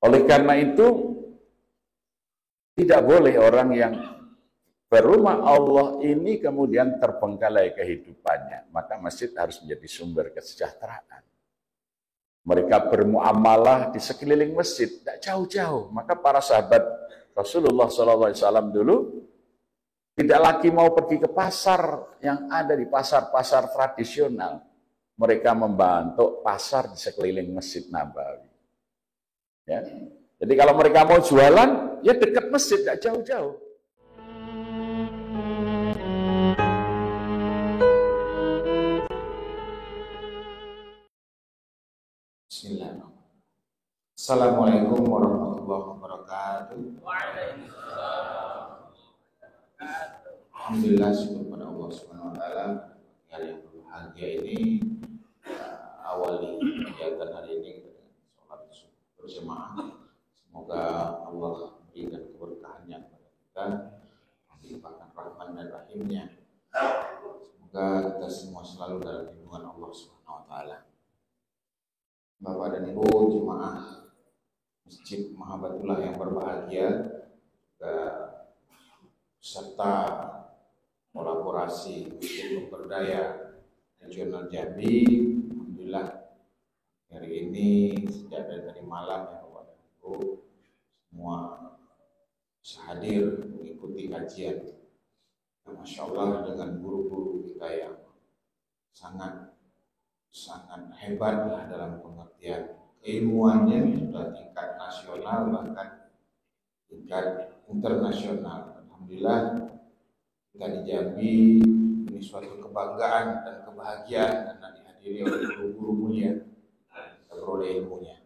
Oleh karena itu, tidak boleh orang yang berumah Allah ini kemudian terbengkalai kehidupannya. Maka masjid harus menjadi sumber kesejahteraan. Mereka bermuamalah di sekeliling masjid, tidak jauh-jauh. Maka para sahabat Rasulullah SAW dulu tidak lagi mau pergi ke pasar yang ada di pasar-pasar tradisional. Mereka membantu pasar di sekeliling Masjid Nabawi. Ya. Jadi kalau mereka mau jualan, ya dekat masjid, tidak jauh-jauh. Bismillahirrahmanirrahim. Assalamualaikum warahmatullahi wabarakatuh. Alhamdulillah, syukur kepada Allah Subhanahu wa taala hari yang berbahagia ini, awali kegiatan hari ini dengan sholat berjamaah. Semoga Allah berikan keberkahannya kepada kita, melimpahkan rahman dan rahimnya. Semoga kita semua selalu dalam lindungan Allah Subhanahu wa taala. Bapak dan Ibu jemaah Masjid Mahabbatullah yang berbahagia, serta kolaborasi Masjid Pemberdaya Regional Jambi. Alhamdulillah hari ini sejak dari malam ya Bapak dan Ibu semua hadir mengikuti kajian. Masya Allah dengan guru-guru kita yang sangat hebat lah dalam pengertian keilmuannya, sudah tingkat nasional bahkan tingkat internasional. Alhamdulillah kita di Jambi ini suatu kebanggaan dan kebahagiaan karena dihadiri oleh guru-guru mulia, kita beroleh ilmunya.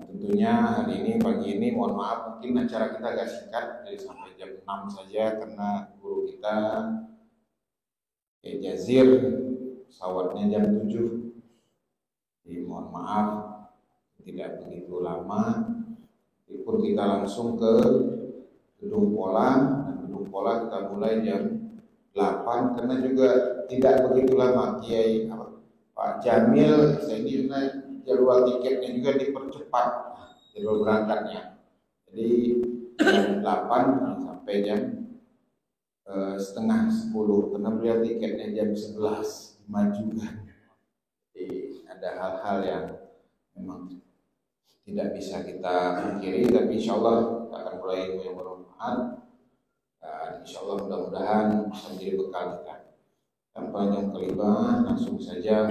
Tentunya hari ini pagi ini mohon maaf mungkin acara kita agak singkat, jadi sampai jam 6 saja karena guru kita Jazir pesawatnya jam 7. Jadi mohon maaf tidak begitu lama. Meskipun kita langsung ke Gedung Pola, dan Gedung Pola kita mulai jam 8 karena juga tidak begitu lama. Kiai Pak Jamil ini jadwal tiketnya juga dipercepat, jadwal berangkatnya. Jadi jam 8 sampai jam setengah 10 karena beliau tiketnya jam 11 dimajukan. Jadi ada hal-hal yang memang tidak bisa kita pungkiri, tapi insya Allah kita akan mulai ilmu yang bermanfaat dan insya Allah mudah-mudahan bisa menjadi bekal kita. Tanpa panjang kalimat, langsung saja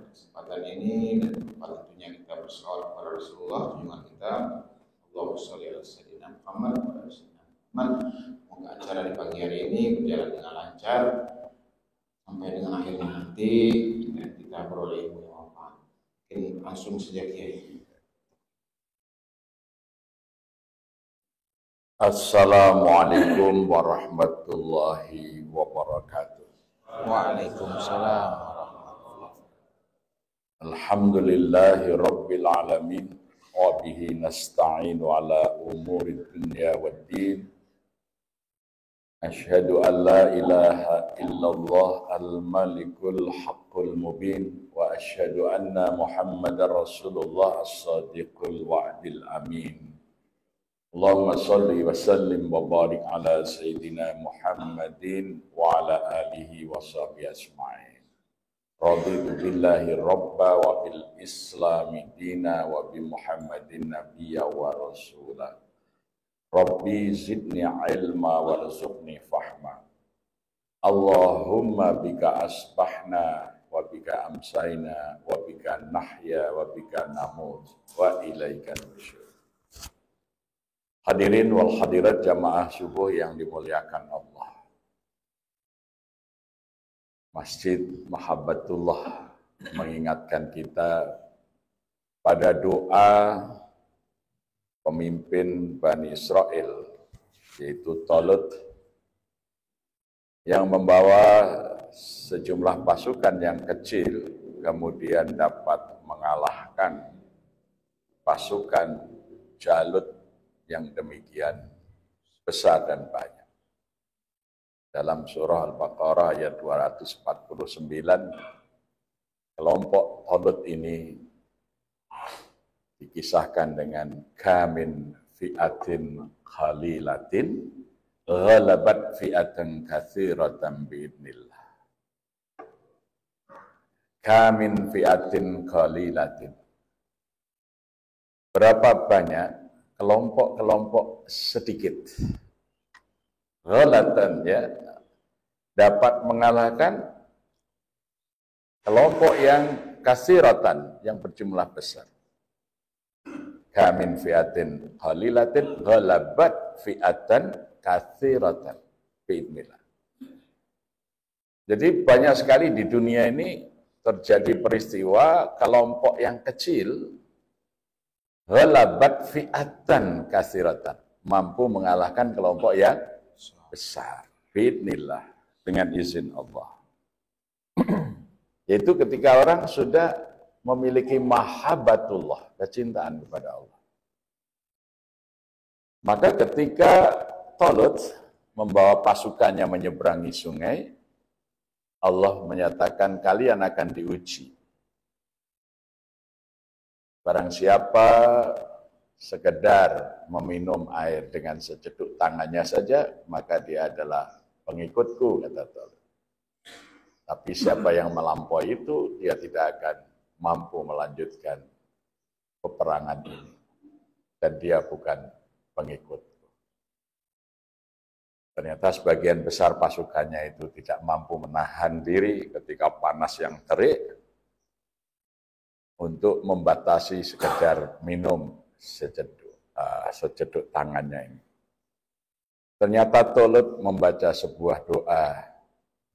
kesempatan ini dan tempat tentunya kita bersolawat kepada Rasulullah, junjungan kita Allahumma sholli ala sayyidina Muhammad wa ala sayyidina Muhammad. Semoga acara di pagi hari ini berjalan dengan lancar sampai dengan akhirnya nanti dan kita beroleh ilmu yang manfaat. Mungkin langsung saja Kiai. Assalamualaikum warahmatullahi wabarakatuh. Waalaikumsalam warahmatullahi wabarakatuh. Alhamdulillahi rabbil alamin wa bihi nasta'inu ala umuri dunya waddin. Asyhadu an la ilaha illallah al-malikul haqqul mubin wa asyhadu anna Muhammadar Rasulullah as-sadiqul wa'dil amin. Allahumma salli wa sallim wa barik ala sayyidina Muhammadin wa ala alihi wa sahbihi ajma'in. Raditu billahi rabba wa bil islami dina wa bi Muhammadin nabiyya wa rasulah. Rabbi zidni ilma warzuqni fahma. Allahumma bika asbahna wa bika amsayna wa bika nahya wa bika namut wa ilaika nusyur. Hadirin wal hadirat jamaah subuh yang dimuliakan Allah. Masjid Mahabbatullah mengingatkan kita pada doa pemimpin Bani Israel, yaitu Talut, yang membawa sejumlah pasukan yang kecil, kemudian dapat mengalahkan pasukan Jalut yang demikian besar dan banyak. Dalam surah Al-Baqarah ayat 249, kelompok Talut ini dikisahkan dengan kamin fi'atin khalilatin ghalabat fi'atan katsiratan biidnillah. Kamin fi'atin khalilatin. Berapa banyak kelompok-kelompok sedikit ghalatan ya dapat mengalahkan kelompok yang katsiratan yang berjumlah besar. Kamin fi'atin khalilatin ghalabat fi'atan katsiratan biidnillah. Jadi banyak sekali di dunia ini terjadi peristiwa kelompok yang kecil ghalabat fi'atan katsiratan, mampu mengalahkan kelompok yang besar biidnillah, dengan izin Allah. Yaitu ketika orang sudah memiliki mahabbatullah, kecintaan kepada Allah. Maka ketika Talut membawa pasukannya menyeberangi sungai, Allah menyatakan kalian akan diuji. Barang siapa sekedar meminum air dengan seceduk tangannya saja, maka dia adalah pengikutku, kata Talut. Tapi siapa yang melampaui itu, dia tidak akan mampu melanjutkan peperangan ini. Dan dia bukan pengikutku. Ternyata sebagian besar pasukannya itu tidak mampu menahan diri ketika panas yang terik untuk membatasi sekedar minum seceduk tangannya ini. Ternyata Talut membaca sebuah doa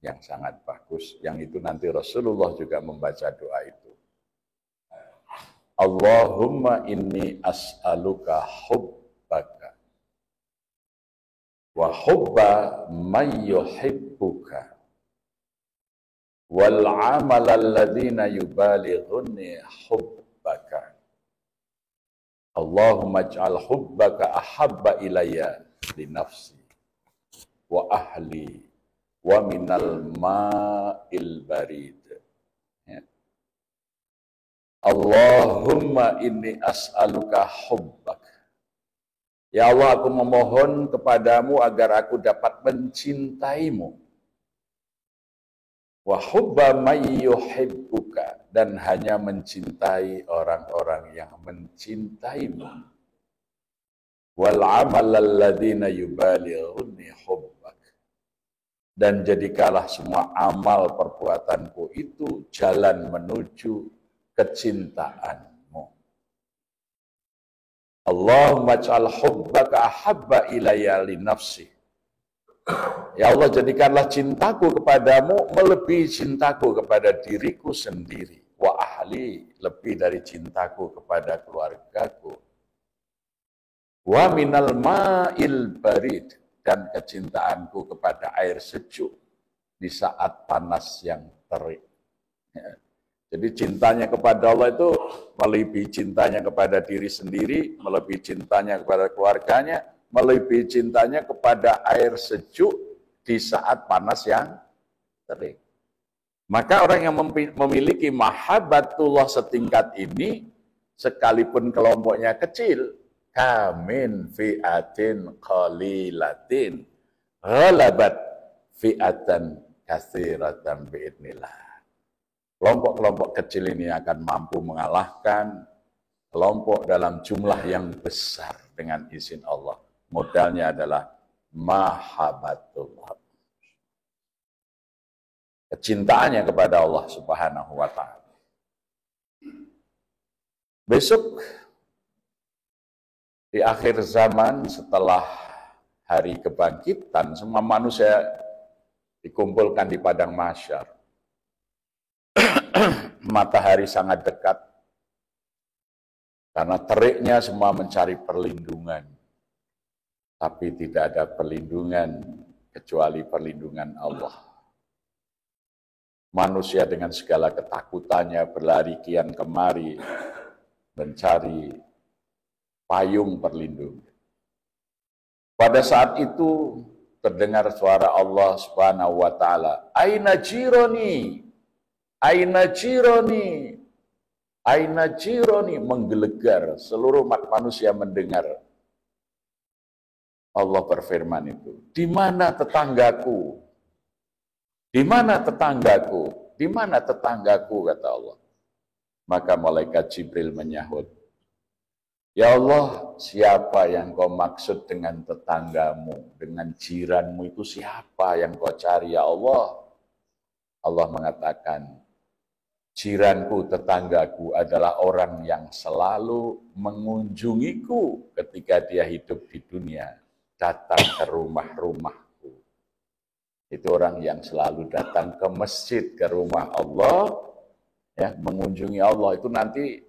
yang sangat bagus, yang itu nanti Rasulullah juga membaca doa itu. Allahumma inni as'aluka hubbaka wa hubba man yuhibbuka wal amal alladhina yubalighuni hubbaka. Allahumma ij'al hubbaka ahabba ilayya li nafsi wa ahli wa minal ma'il barid. Ya. Allahumma inni as'aluka hubbak. Ya Allah, aku memohon kepadamu agar aku dapat mencintaimu. Wa hubba may yuhibbuka, dan hanya mencintai orang-orang yang mencintaimu. Wal amal alladzina yubalighuni hubbak, dan jadikanlah semua amal perbuatanku itu jalan menuju kecintaanmu. Allahumma ij'al hubbaka ahabba ilayya li nafsi. Ya Allah, jadikanlah cintaku kepadamu melebihi cintaku kepada diriku sendiri. Wa ahli, lebih dari cintaku kepada keluargaku. Wa minal ma'il barid, dan kecintaanku kepada air sejuk di saat panas yang terik. Jadi cintanya kepada Allah itu melebihi cintanya kepada diri sendiri, melebihi cintanya kepada keluarganya, melebihi cintanya kepada air sejuk di saat panas yang terik. Maka orang yang memiliki mahabbatullah setingkat ini, sekalipun kelompoknya kecil, kamin fi'atin qalilatin ghalabat fi'atan katsiratan biidnillah. Kelompok-kelompok kecil ini akan mampu mengalahkan kelompok dalam jumlah yang besar dengan izin Allah. Modalnya adalah mahabbatullah, kecintaannya kepada Allah Subhanahu wa ta'ala. Besok di akhir zaman, setelah hari kebangkitan, semua manusia dikumpulkan di padang mahsyar. Matahari sangat dekat, karena teriknya semua mencari perlindungan. Tapi tidak ada perlindungan kecuali perlindungan Allah. Manusia dengan segala ketakutannya berlari kian kemari mencari payung perlindungan. Pada saat itu terdengar suara Allah Subhanahu wa ta'ala, Aina jironi, Aina jironi. Aina jironi, menggelegar, seluruh umat manusia mendengar. Allah berfirman itu, di mana tetanggaku? Di mana tetanggaku? Di mana tetanggaku, kata Allah. Maka malaikat Jibril menyahut, ya Allah, siapa yang kau maksud dengan tetanggamu, dengan jiranmu itu siapa yang kau cari, ya Allah? Allah mengatakan, jiranku, tetanggaku adalah orang yang selalu mengunjungiku ketika dia hidup di dunia, datang ke rumah-rumahku. Itu orang yang selalu datang ke masjid, ke rumah Allah, ya, mengunjungi Allah. Itu nanti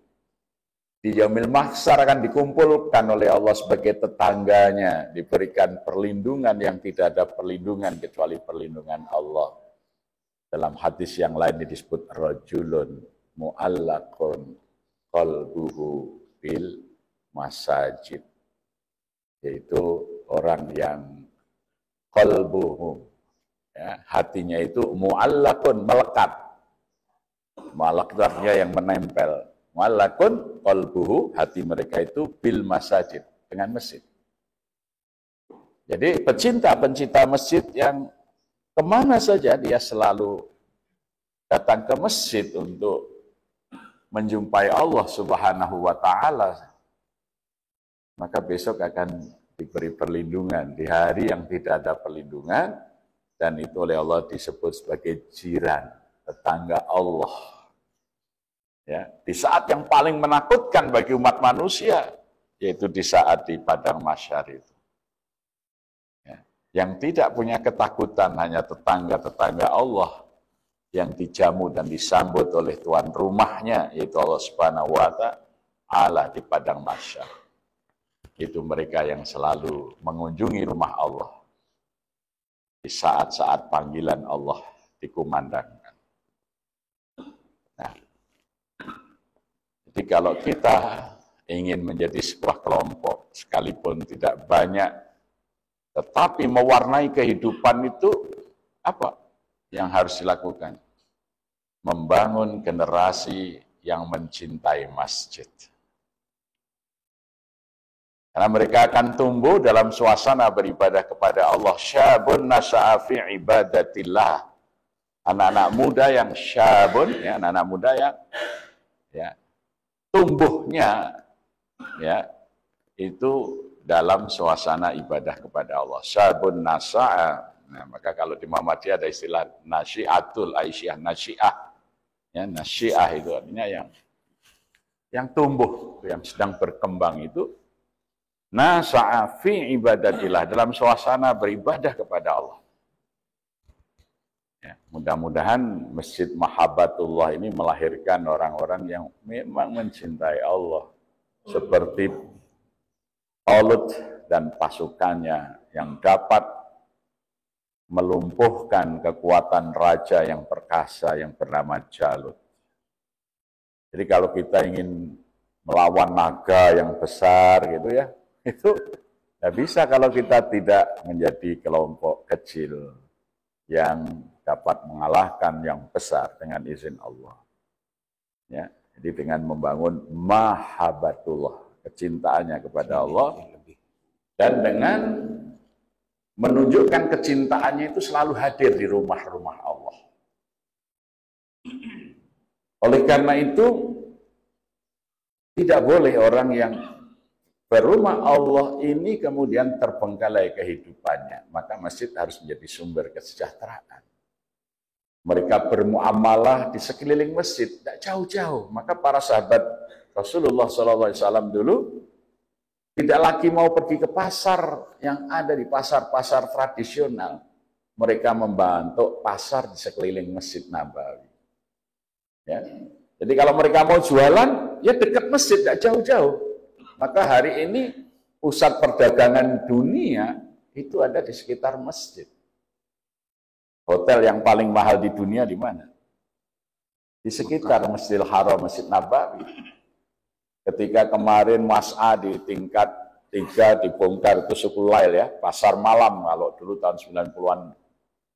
di Yaumil Mahsyar akan dikumpulkan oleh Allah sebagai tetangganya, diberikan perlindungan yang tidak ada perlindungan kecuali perlindungan Allah. Dalam hadis yang lain disebut rajulun mu'allaqun qalbuhu bil masajid, yaitu orang yang qalbuhu, ya, hatinya itu mu'allaqun, melekat. Mu'allaqnya yang menempel. Mu'allaqun qalbuhu, hati mereka itu bil masajid, dengan masjid. Jadi pencinta masjid yang kemana saja dia selalu datang ke masjid untuk menjumpai Allah Subhanahu wa Ta'ala, maka besok akan diberi perlindungan di hari yang tidak ada perlindungan, dan itu oleh Allah disebut sebagai jiran, tetangga Allah. Ya, di saat yang paling menakutkan bagi umat manusia, yaitu di saat di padang mahsyar itu. Yang tidak punya ketakutan hanya tetangga-tetangga Allah yang dijamu dan disambut oleh tuan rumahnya, yaitu Allah Subhanahu wa Ta'ala di padang mahsyar. Itu mereka yang selalu mengunjungi rumah Allah di saat-saat panggilan Allah dikumandangkan. Nah, jadi kalau kita ingin menjadi sebuah kelompok, sekalipun tidak banyak, tetapi mewarnai kehidupan itu apa yang harus dilakukan? Membangun generasi yang mencintai masjid. Karena mereka akan tumbuh dalam suasana beribadah kepada Allah. Syabun nasya'a fi ibadatillah. Anak-anak muda yang syabun, ya, anak-anak muda yang ya, tumbuhnya ya itu dalam suasana ibadah kepada Allah. Syabun nasya'a. Nah, maka kalau di Muhammadiyah ada istilah nasyiatul aisyah, nasyiah. Ya, nasyiah itu artinya yang tumbuh, yang sedang berkembang itu nasya'a fi ibadatillah, dalam suasana beribadah kepada Allah. Ya, mudah-mudahan Masjid Mahabbatullah ini melahirkan orang-orang yang memang mencintai Allah, seperti Talut dan pasukannya yang dapat melumpuhkan kekuatan raja yang perkasa yang bernama Jalut. Jadi kalau kita ingin melawan naga yang besar gitu ya, itu tidak bisa kalau kita tidak menjadi kelompok kecil yang dapat mengalahkan yang besar dengan izin Allah. Ya, jadi dengan membangun mahabbatullah, kecintaannya kepada Allah, dan dengan menunjukkan kecintaannya itu selalu hadir di rumah-rumah Allah. Oleh karena itu, tidak boleh orang yang berumah Allah ini kemudian terbengkalai kehidupannya. Maka masjid harus menjadi sumber kesejahteraan. Mereka bermuamalah di sekeliling masjid, tidak jauh-jauh. Maka para sahabat Rasulullah SAW dulu tidak lagi mau pergi ke pasar yang ada di pasar-pasar tradisional. Mereka membantu pasar di sekeliling Masjid Nabawi. Ya. Jadi kalau mereka mau jualan, ya dekat masjid, tidak jauh-jauh. Maka hari ini pusat perdagangan dunia itu ada di sekitar masjid. Hotel yang paling mahal di dunia di mana? Di sekitar Masjidil Haram, Masjid Nabawi. Ketika kemarin Mas'a di tingkat 3 dibongkar itu suku Lail ya, pasar malam kalau dulu tahun 90-an.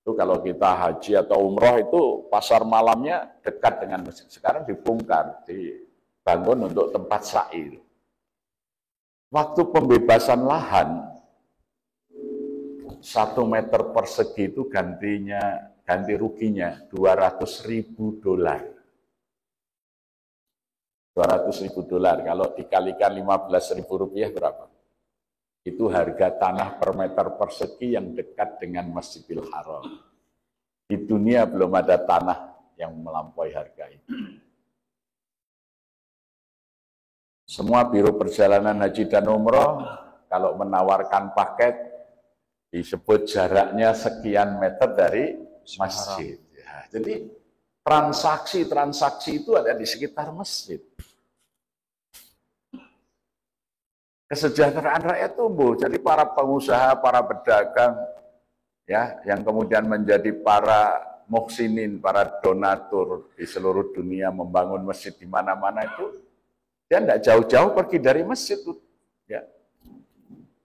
Itu kalau kita haji atau umroh itu pasar malamnya dekat dengan masjid. Sekarang dibongkar, bangun untuk tempat sa'i. Waktu pembebasan lahan, 1 meter persegi itu ganti ruginya $200.000. $200.000 kalau dikalikan Rp15.000 berapa? Itu harga tanah per meter persegi yang dekat dengan Masjidil Haram. Di dunia belum ada tanah yang melampaui harga itu. Semua biro perjalanan haji dan umroh kalau menawarkan paket disebut jaraknya sekian meter dari masjid. Ya, jadi transaksi itu ada di sekitar masjid. Kesejahteraan rakyat tumbuh. Jadi para pengusaha, para pedagang, ya, yang kemudian menjadi para muhsinin, para donatur di seluruh dunia membangun masjid di mana-mana itu. Dia tidak jauh-jauh pergi dari masjid. Ya.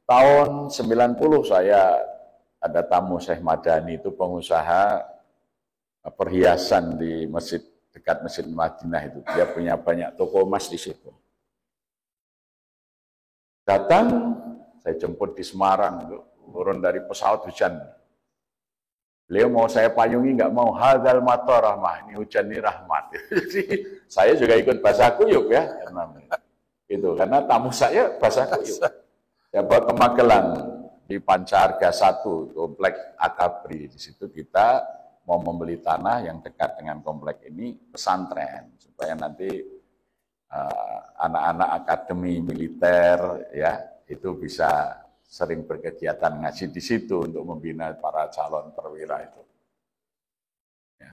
Tahun 90 saya ada tamu Syekh Madani, itu pengusaha perhiasan di masjid, dekat Masjid Madinah itu. Dia punya banyak toko emas di situ. Datang, saya jemput di Semarang, turun dari pesawat hujan. Beliau mau saya payungi, nggak mau. Hadzal matar rahmah, ini hujan ini rahmat. Jadi saya juga ikut bahasa kuyup ya, karena tamu saya bahasa kuyup. Saya bawa ke Magelang di Pancarga 1, komplek Akabri. Di situ kita mau membeli tanah yang dekat dengan komplek ini pesantren supaya nanti anak-anak akademi militer ya itu bisa sering berkegiatan ngaji di situ untuk membina para calon perwira itu. Ya.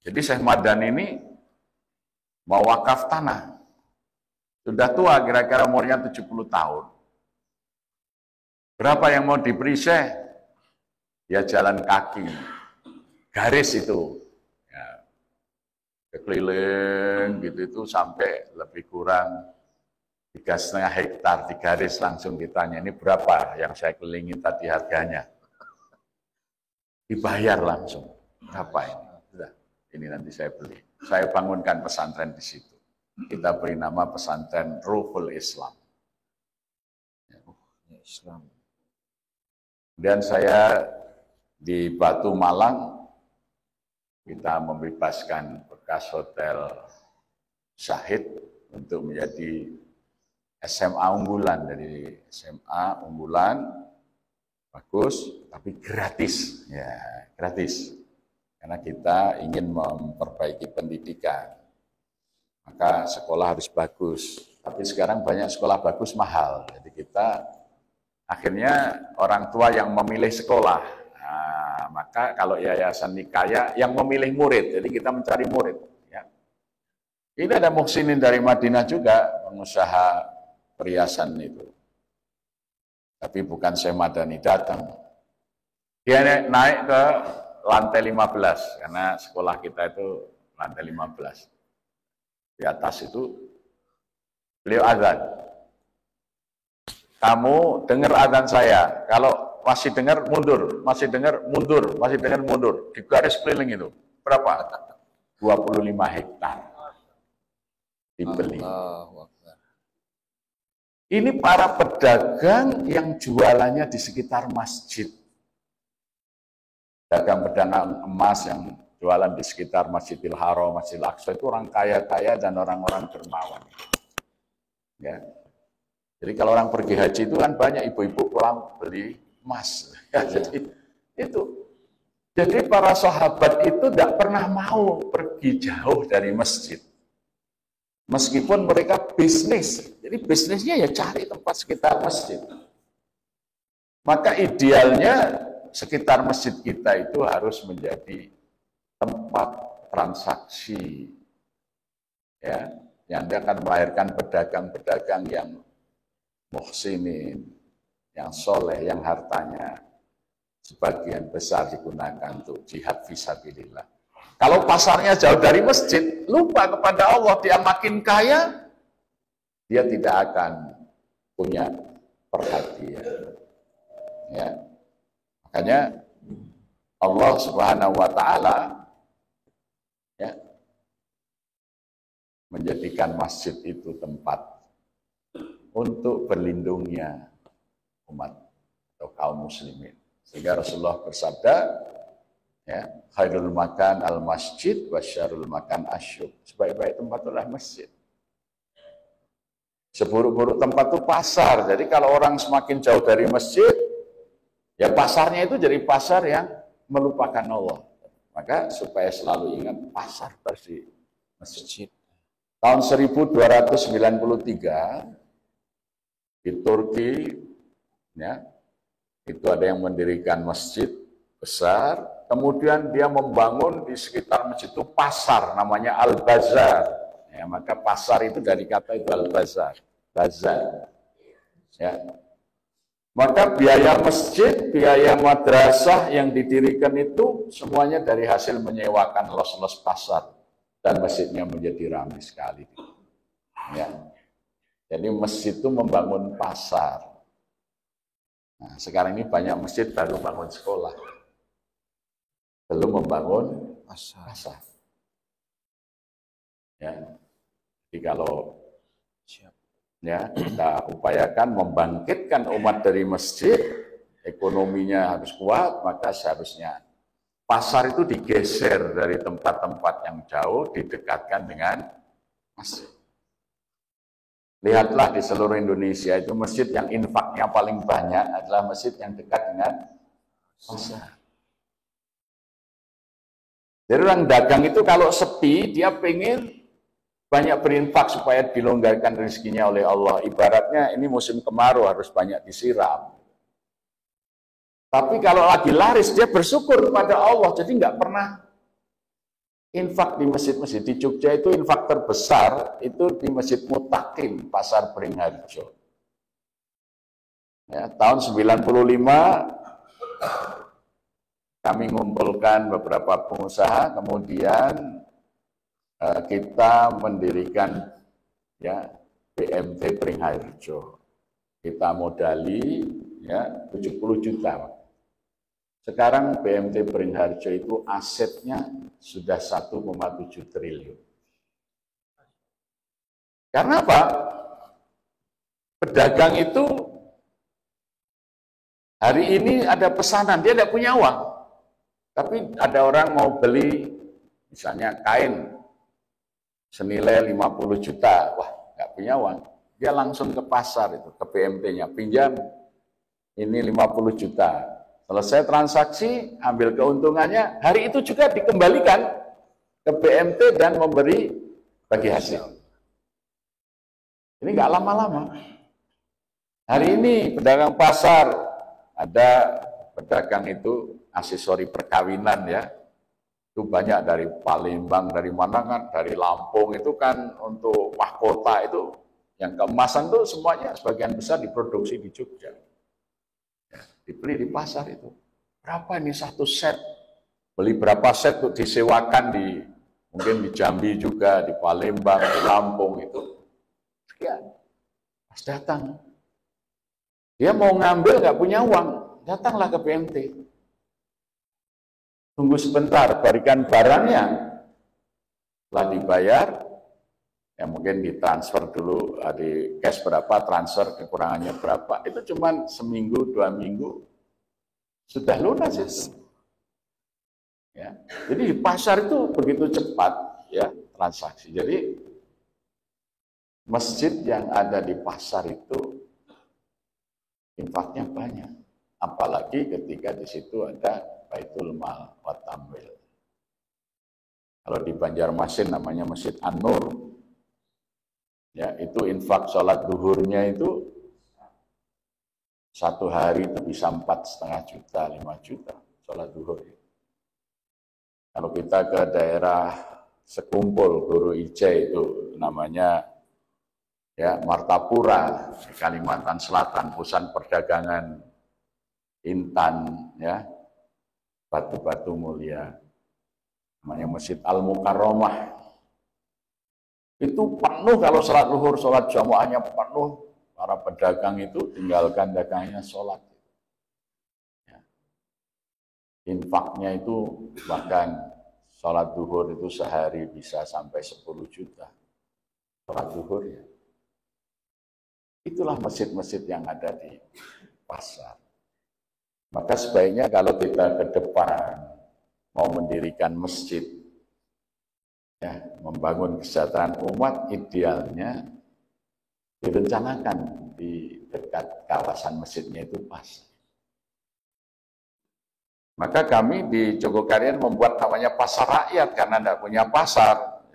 Jadi Syekh Madan ini mau wakaf tanah. Sudah tua, kira-kira umurnya 70 tahun. Berapa yang mau diberi Syekh? Ya jalan kaki. Garis itu. Ya. Keliling gitu itu sampai lebih kurang 3,5 hektar di garis, langsung ditanya, ini berapa yang saya kelilingin tadi harganya? Dibayar langsung. Berapa ini? Sudah, ini nanti saya beli. Saya bangunkan pesantren di situ. Kita beri nama pesantren Ruhul Islam. Islam. Dan saya di Batu Malang, kita membebaskan bekas hotel Syahid untuk menjadi SMA unggulan. Dari SMA unggulan bagus tapi gratis ya, gratis karena kita ingin memperbaiki pendidikan, maka sekolah harus bagus. Tapi sekarang banyak sekolah bagus mahal, jadi kita akhirnya orang tua yang memilih sekolah. Nah, maka kalau yayasan Nikaya yang memilih murid, jadi kita mencari murid ya. Ini ada muhsinin dari Madinah juga, pengusaha perhiasan itu. Tapi bukan Syekh Madani datang. Dia naik ke lantai 15, karena sekolah kita itu lantai 15. Di atas itu beliau azan. Kamu dengar azan saya, kalau masih dengar mundur, masih dengar mundur, masih dengar mundur. Di garis keliling itu. Berapa? 25 hektar. Dibeli. Ini para pedagang yang jualannya di sekitar masjid. Pedagang-pedagang emas yang jualan di sekitar Masjidil Haram, Masjidil Aqsa itu orang kaya-kaya dan orang-orang dermawan. Ya. Jadi kalau orang pergi haji itu kan banyak ibu-ibu pulang beli emas. Ya, jadi itu. Jadi para sahabat itu tidak pernah mau pergi jauh dari masjid. Meskipun mereka bisnis, jadi bisnisnya ya cari tempat sekitar masjid. Maka idealnya sekitar masjid kita itu harus menjadi tempat transaksi, ya, yang akan melahirkan pedagang-pedagang yang muhsinin, yang soleh, yang hartanya sebagian besar digunakan untuk jihad fisabilillah. Kalau pasarnya jauh dari masjid, lupa kepada Allah, dia makin kaya, dia tidak akan punya perhatian. Ya. Makanya Allah Subhanahu wa taala ya, menjadikan masjid itu tempat untuk berlindungnya umat atau kaum muslimin. Sehingga Rasulullah bersabda, ya, khairul makan al masjid wa syarrul makan asyuk. Sebaik-baik tempat adalah masjid. Seburuk-buruk tempat itu pasar. Jadi kalau orang semakin jauh dari masjid, ya pasarnya itu jadi pasar yang melupakan Allah. Maka supaya selalu ingat pasar pasti masjid. Tahun 1293 di Turki, ya, itu ada yang mendirikan masjid besar. Kemudian dia membangun di sekitar masjid itu pasar, namanya Al-Bazar. Ya, maka pasar itu dari kata itu Al-Bazar, bazar. Ya. Maka biaya masjid, biaya madrasah yang didirikan itu semuanya dari hasil menyewakan los-los pasar, dan masjidnya menjadi ramai sekali. Ya. Jadi masjid itu membangun pasar. Nah, sekarang ini banyak masjid baru bangun sekolah, belum membangun pasar. Ya. Jadi kalau ya, kita upayakan membangkitkan umat dari masjid, ekonominya harus kuat, maka seharusnya pasar itu digeser dari tempat-tempat yang jauh, didekatkan dengan masjid. Lihatlah di seluruh Indonesia itu masjid yang infaknya paling banyak adalah masjid yang dekat dengan pasar. Jadi orang dagang itu kalau sepi, dia pengen banyak berinfak supaya dilonggarkan rezekinya oleh Allah. Ibaratnya ini musim kemarau harus banyak disiram. Tapi kalau lagi laris dia bersyukur kepada Allah. Jadi nggak pernah infak di masjid-masjid. Di Jogja itu infak terbesar itu di Masjid Mutakin, Pasar Beringharjo. Ya, tahun 95 kami mengumpulkan beberapa pengusaha, kemudian kita mendirikan, ya, BMT Beringharjo. Kita modali, ya, 70 juta. Sekarang BMT Beringharjo itu asetnya sudah 1,7 triliun. Karena apa? Pedagang itu hari ini ada pesanan, dia tidak punya uang. Tapi ada orang mau beli misalnya kain senilai 50 juta, wah nggak punya uang, dia langsung ke pasar itu, ke BMT-nya, pinjam ini 50 juta, selesai transaksi, ambil keuntungannya, hari itu juga dikembalikan ke BMT dan memberi bagi hasil. Ini nggak lama-lama. Hari ini pedagang pasar, ada pedagang itu aksesori perkawinan, ya, itu banyak dari Palembang, dari mana kan, dari Lampung itu kan untuk mahkota itu, yang keemasan itu semuanya sebagian besar diproduksi di Jogja. Ya, dibeli di pasar itu. Berapa ini satu set? Beli berapa set untuk disewakan di, mungkin di Jambi juga, di Palembang, di Lampung itu. Sekian. Pas datang, dia mau ngambil nggak punya uang, datanglah ke BMT. Tunggu sebentar, berikan barangnya, setelah dibayar, ya mungkin ditransfer dulu, di cash berapa, transfer kekurangannya berapa, itu cuma seminggu, 2 minggu, sudah lunas itu. Ya. Jadi di pasar itu begitu cepat, ya, transaksi. Jadi masjid yang ada di pasar itu infaknya banyak, apalagi ketika di situ ada Baitul Mal wa Tamwil. Kalau di Banjarmasin namanya Masjid An-Nur. Ya, itu infak sholat duhurnya itu satu hari itu bisa 4,5 juta, 5 juta sholat duhur. Kalau kita ke daerah Sekumpul, Guru Ijai itu namanya, ya, Martapura, Kalimantan Selatan, pusat perdagangan intan, ya, batu-batu mulia, namanya Masjid Al-Mukarramah. Itu penuh kalau sholat zuhur, sholat jamaahnya penuh. Para pedagang itu tinggalkan dagangnya sholat. Ya. Infaknya itu bahkan sholat zuhur itu sehari bisa sampai 10 juta. sholat zuhurnya. Itulah masjid-masjid yang ada di pasar. Maka sebaiknya kalau kita ke depan mau mendirikan masjid, ya, membangun kesejahteraan umat, idealnya direncanakan di dekat kawasan masjidnya itu pasar. Maka kami di Jogokarian membuat namanya pasar rakyat karena tidak punya pasar.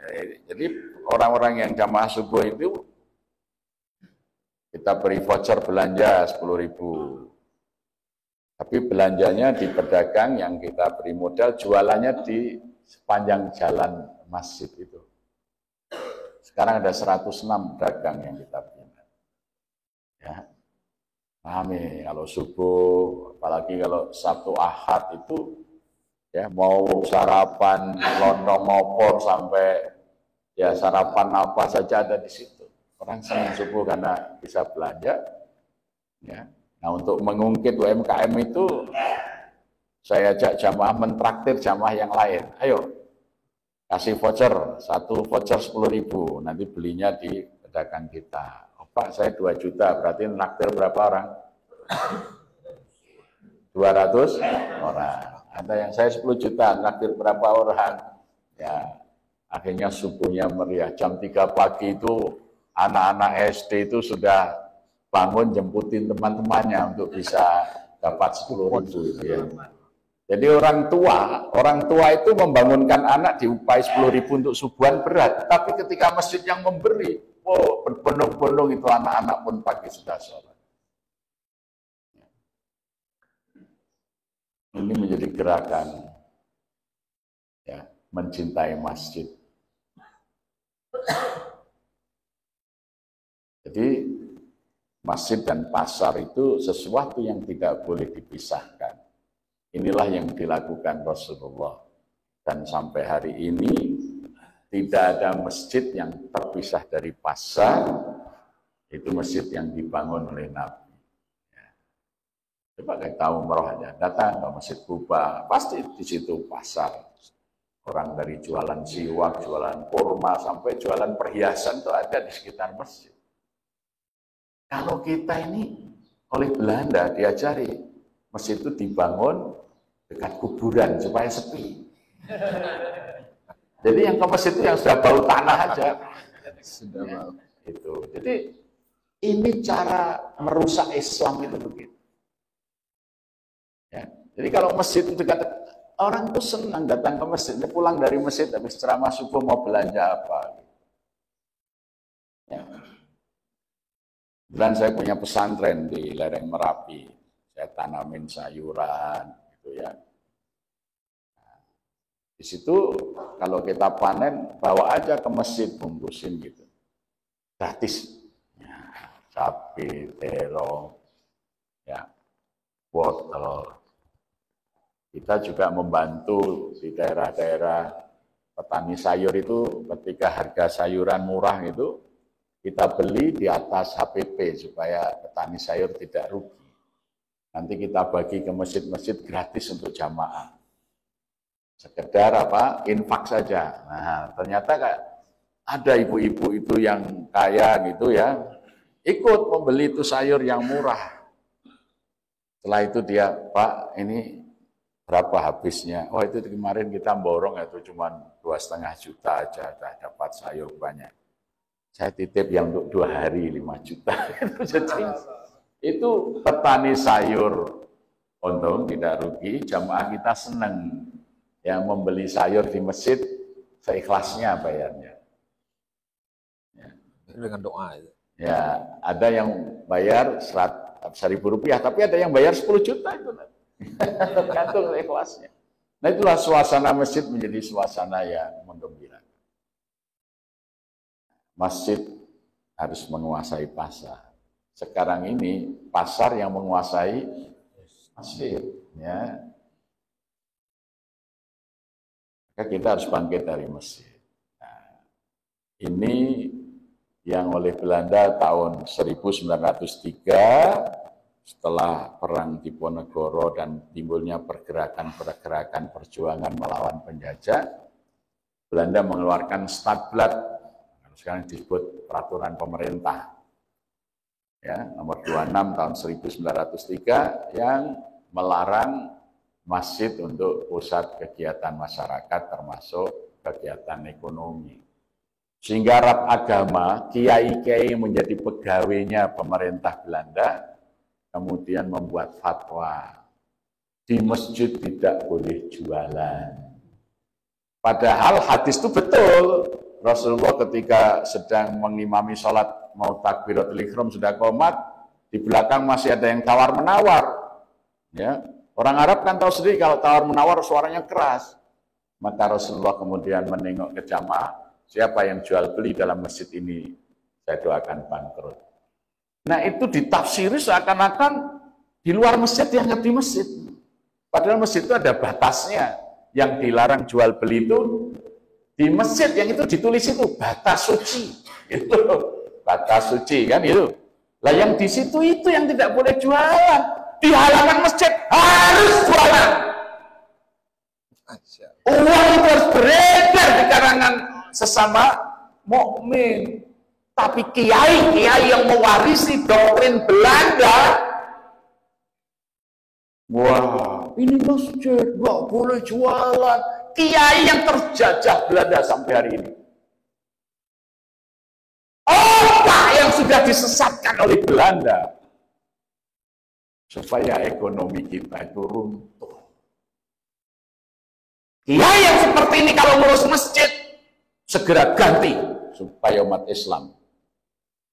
Jadi orang-orang yang jamaah subuh itu kita beri voucher belanja 10.000. Tapi belanjanya di pedagang yang kita beri modal, jualannya di sepanjang jalan masjid itu. Sekarang ada 106 pedagang yang kita bina. Ya. Rame kalau subuh, apalagi kalau Sabtu Ahad itu ya mau sarapan lontong opor sampai ya sarapan apa saja ada di situ. Orang senang subuh karena bisa belanja. Ya. Nah, untuk mengungkit UMKM itu saya ajak jamaah mentraktir jamaah yang lain. Ayo kasih voucher, satu voucher 10.000, nanti belinya di pedagang kita. Pak, saya 2 juta, berarti naktir berapa orang? 200 orang. Ada yang saya 10 juta, naktir berapa orang? Ya, akhirnya subuhnya meriah. Jam 3 pagi itu anak-anak SD itu sudah bangun jemputin teman-temannya untuk bisa dapat 10.000. Ya. Jadi orang tua itu membangunkan anak diupai 10.000 untuk subuhan berat. Tapi ketika masjid yang memberi, oh berbondong-bondong itu anak-anak pun pagi sudah sholat. Ini menjadi gerakan ya, mencintai masjid. Jadi masjid dan pasar itu sesuatu yang tidak boleh dipisahkan. Inilah yang dilakukan Rasulullah. Dan sampai hari ini tidak ada masjid yang terpisah dari pasar. Itu masjid yang dibangun oleh Nabi. Ya. Coba kita umroh aja, datang ke Masjid Kuba, pasti di situ pasar. Orang dari jualan siwak, jualan kurma, sampai jualan perhiasan itu ada di sekitar masjid. Kalau kita ini oleh Belanda diajari, masjid itu dibangun dekat kuburan supaya sepi. Jadi yang ke masjid itu yang sudah bau tanah aja. Sudah bau. Itu. Jadi ini cara merusak Islam itu begitu. Ya. Jadi kalau masjid itu dekat, orang tuh senang datang ke masjid, pulang dari masjid habis ceramah subuh mau belanja apa. Ya. Dan saya punya pesantren di lereng Merapi, saya tanamin sayuran, gitu ya. Nah, di situ kalau kita panen, bawa aja ke masjid, bungkusin gitu, gratis. Ya, cabai, terong, ya, wortel. Kita juga membantu di daerah-daerah petani sayur itu, ketika harga sayuran murah itu, kita beli di atas HPP supaya petani sayur tidak rugi. Nanti kita bagi ke masjid-masjid gratis untuk jamaah. Sekedar apa? Infak saja. Nah, ternyata kayak ada ibu-ibu itu yang kaya gitu ya, ikut membeli itu sayur yang murah. Setelah itu dia, Pak, ini berapa habisnya? Oh, itu kemarin kita borong itu cuma 2,5 juta aja, dapat sayur banyak. Saya titip yang untuk 2 hari 5 juta. Jadi itu petani sayur untung tidak rugi, jamaah kita senang yang membeli sayur di masjid seikhlasnya bayarnya. Ya. Dengan doa. Ya, ada yang bayar 100.000 rupiah, tapi ada yang bayar 10 juta itu. Tergantung ikhlasnya. Nah, itulah suasana masjid menjadi suasana yang menggembirakan. Masjid harus menguasai pasar. Sekarang ini pasar yang menguasai masjid. Ya. Maka kita harus bangkit dari masjid. Nah, ini yang oleh Belanda tahun 1903, setelah perang Diponegoro dan timbulnya pergerakan perjuangan melawan penjajah, Belanda mengeluarkan Stadblad. sekarang disebut peraturan pemerintah. Ya, nomor 26 tahun 1903 yang melarang masjid untuk pusat kegiatan masyarakat termasuk kegiatan ekonomi. Sehingga Rab agama, kiai-kiai menjadi pegawainya pemerintah Belanda, kemudian membuat fatwa. Di masjid tidak boleh jualan. Padahal hadis itu betul. Rasulullah ketika sedang mengimami sholat mau takbiratul ihram sudah qomat, di belakang masih ada yang tawar-menawar. Ya, orang Arab kan tahu sendiri kalau tawar-menawar suaranya keras. Maka Rasulullah kemudian menengok ke jamaah, siapa yang jual beli dalam masjid ini, saya doakan bangkrut. Nah itu ditafsiri seakan-akan di luar masjid dianggap di masjid. Padahal masjid itu ada batasnya. Yang dilarang jual beli itu di masjid, yang itu ditulis itu batas suci. Itu batas suci kan itu. Lah yang di situ itu yang tidak boleh jualan. Di halaman masjid harus jualan. Uang itu harus beredar di kalangan sesama mukmin. Tapi kiai-kiai yang mewarisi doktrin Belanda, wah, ini masjid nggak boleh jualan. Kiai yang terjajah Belanda sampai hari ini. Otak yang sudah disesatkan oleh Belanda supaya ekonomi kita itu runtuh. Kiai yang seperti ini kalau ngurus masjid segera ganti supaya umat Islam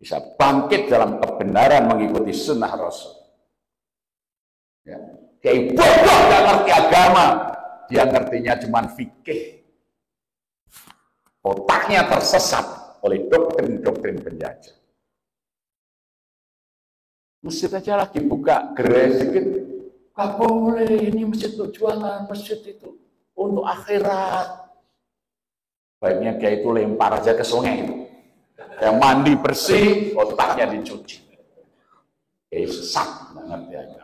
bisa bangkit dalam kebenaran mengikuti sunnah Rasul. Ya. Kiai bodoh gak ngerti agama, dia ngertinya cuma fikih. Otaknya tersesat oleh doktrin-doktrin penjajah. Masjid aja lagi buka gerai sedikit, gak boleh, ini masjid untuk jualan, masjid itu untuk akhirat. Baiknya kayak itu lempar aja ke sungai itu. Yang mandi bersih, otaknya dicuci. Kayak sesat, nggak ngerti agama.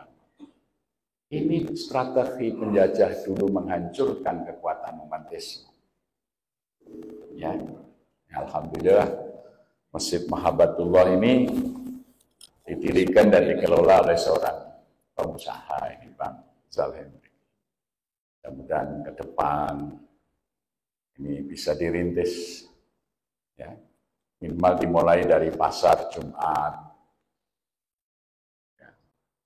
Ini strategi penjajah dulu menghancurkan kekuatan umat Islam. Ya, alhamdulillah Masjid Mahabbatullah ini didirikan dan dikelola oleh seorang pengusaha ini, Bang Zalhendri. Mudah-mudahan ke depan ini bisa dirintis, ya, minimal dimulai dari pasar Jumat.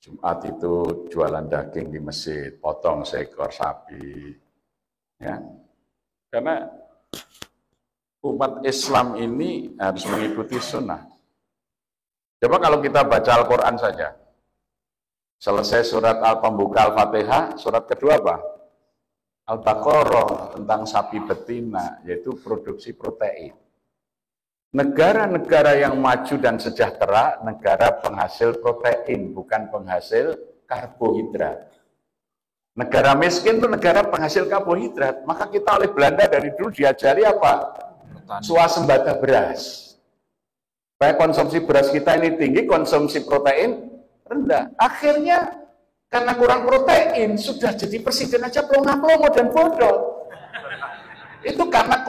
Jumat itu jualan daging di masjid, potong seekor sapi, ya. Karena umat Islam ini harus mengikuti sunnah. Coba kalau kita baca Al-Quran saja, selesai surat Al-Pembuka Al-Fatihah, surat kedua apa? Al-Baqarah, tentang sapi betina, yaitu produksi protein. Negara-negara yang maju dan sejahtera, negara penghasil protein, bukan penghasil karbohidrat. Negara miskin itu negara penghasil karbohidrat. Maka kita oleh Belanda dari dulu diajari apa? Swasembada beras. Supaya konsumsi beras kita ini tinggi, konsumsi protein rendah. Akhirnya karena kurang protein, sudah jadi presiden aja pelongo-pelongo dan bodoh. Itu karena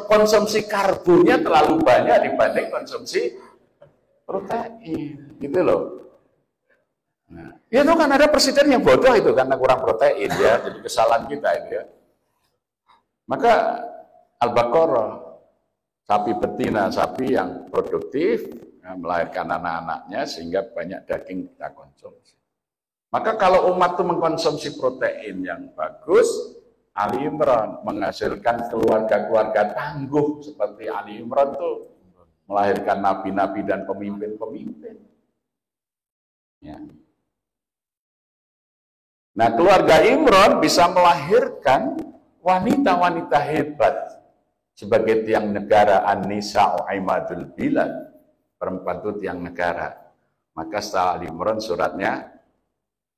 konsumsi karbonnya terlalu banyak dibanding konsumsi protein, gitu loh. Nah, ya itu kan ada presiden yang bodoh itu karena kurang protein ya, jadi kesalahan kita itu ya. Maka Al-Baqarah, sapi betina, sapi yang produktif, ya, melahirkan anak-anaknya sehingga banyak daging kita konsumsi. Maka kalau umat itu mengkonsumsi protein yang bagus, Ali Imran menghasilkan keluarga-keluarga tangguh seperti Ali Imran itu melahirkan nabi-nabi dan pemimpin-pemimpin. Ya. Nah, keluarga Imran bisa melahirkan wanita-wanita hebat sebagai tiang negara, An-Nisa Imadul Bilad, perempuan itu tiang negara. Maka setelah Ali Imran suratnya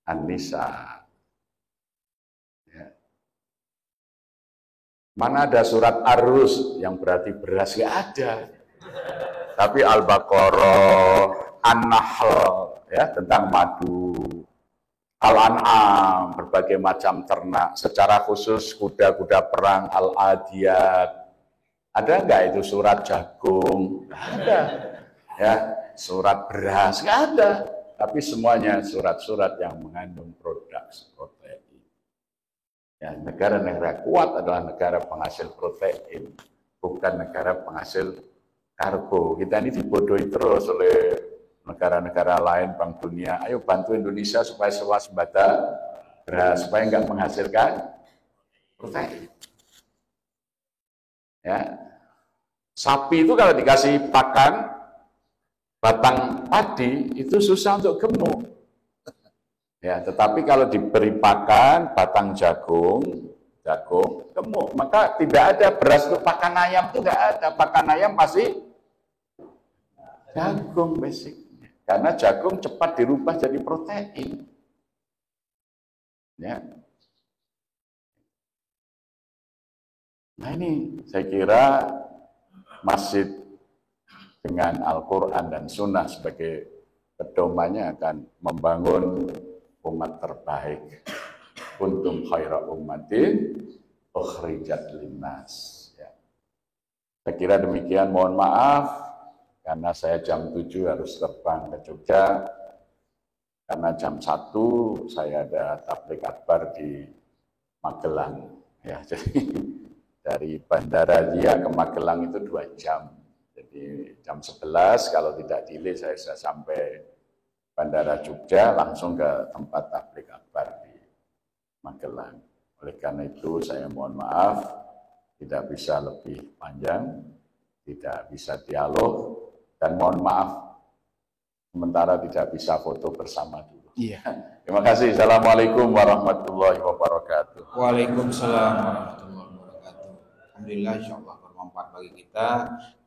An-Nisa. Mana ada surat Ar-Rus yang berarti beras? Nggak ada. Tapi Al-Baqarah, An-Nahl, ya, tentang madu, Al-An'am, berbagai macam ternak, secara khusus kuda-kuda perang, Al-Adiyat. Ada nggak itu surat jagung? Nggak ada. Ya, surat beras nggak ada. Tapi semuanya surat-surat yang mengandung produk protein. Ya, negara-negara kuat adalah negara penghasil protein, bukan negara penghasil karbo. Kita ini dibodohi terus oleh negara-negara lain, Bank Dunia. Ayo bantu Indonesia supaya swasembada beras, supaya nggak menghasilkan protein. Ya, sapi itu kalau dikasih pakan batang padi itu susah untuk gemuk. Ya, tetapi kalau diberi pakan batang jagung gemuk, maka tidak ada beras untuk pakan ayam itu nggak ada. Pakan ayam pasti jagung basicnya, karena jagung cepat dirubah jadi protein. Ya. Nah ini saya kira masjid dengan Al-Quran dan Sunnah sebagai pedomannya akan membangun umat terbaik. Kuntum khaira ummatin ukhrijat linnas. Ya. Saya kira demikian, mohon maaf karena saya jam 7 harus terbang ke Jogja, karena jam 1 saya ada tabligh akbar di Magelang. Ya, jadi dari Bandara Dia ke Magelang itu 2 jam. Jadi jam 11 kalau tidak delay saya sudah sampai Bandara Jogja, langsung ke tempat tabligh akbar di Magelang. Oleh karena itu saya mohon maaf, tidak bisa lebih panjang, tidak bisa dialog, dan mohon maaf, sementara tidak bisa foto bersama dulu. Iya. Terima kasih. Assalamualaikum warahmatullahi wabarakatuh. Waalaikumsalam warahmatullahi wabarakatuh. Alhamdulillah, insya Allah bermanfaat bagi kita.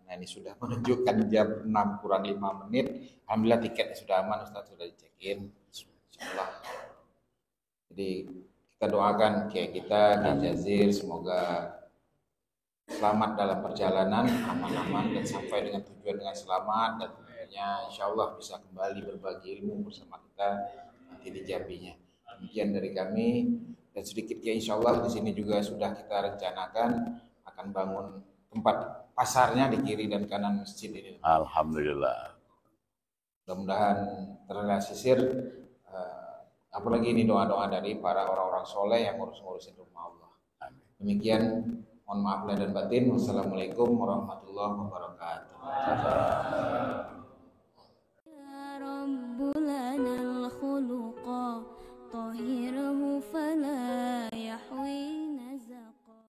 Nah, ini sudah menunjukkan jam 6 kurang 5 menit. Alhamdulillah tiketnya sudah aman, Ustaz sudah dicek-in. Insyaallah. Jadi kita doakan kayak kita, Kiai Jazir, semoga selamat dalam perjalanan, aman-aman dan sampai dengan tujuan dengan selamat, dan tentunya insyaallah bisa kembali berbagi ilmu bersama kita nanti di Jambinya. Demikian dari kami, dan sedikit ya insyaallah di sini juga sudah kita rencanakan akan bangun tempat pasarnya di kiri dan kanan masjid ini. Alhamdulillah. Mudah-mudahan terrealisir. Apalagi ini doa-doa dari para orang-orang soleh yang ngurus-ngurusin rumah Allah. Demikian, mohon maaf lahir dan batin. Wassalamualaikum warahmatullahi wabarakatuh.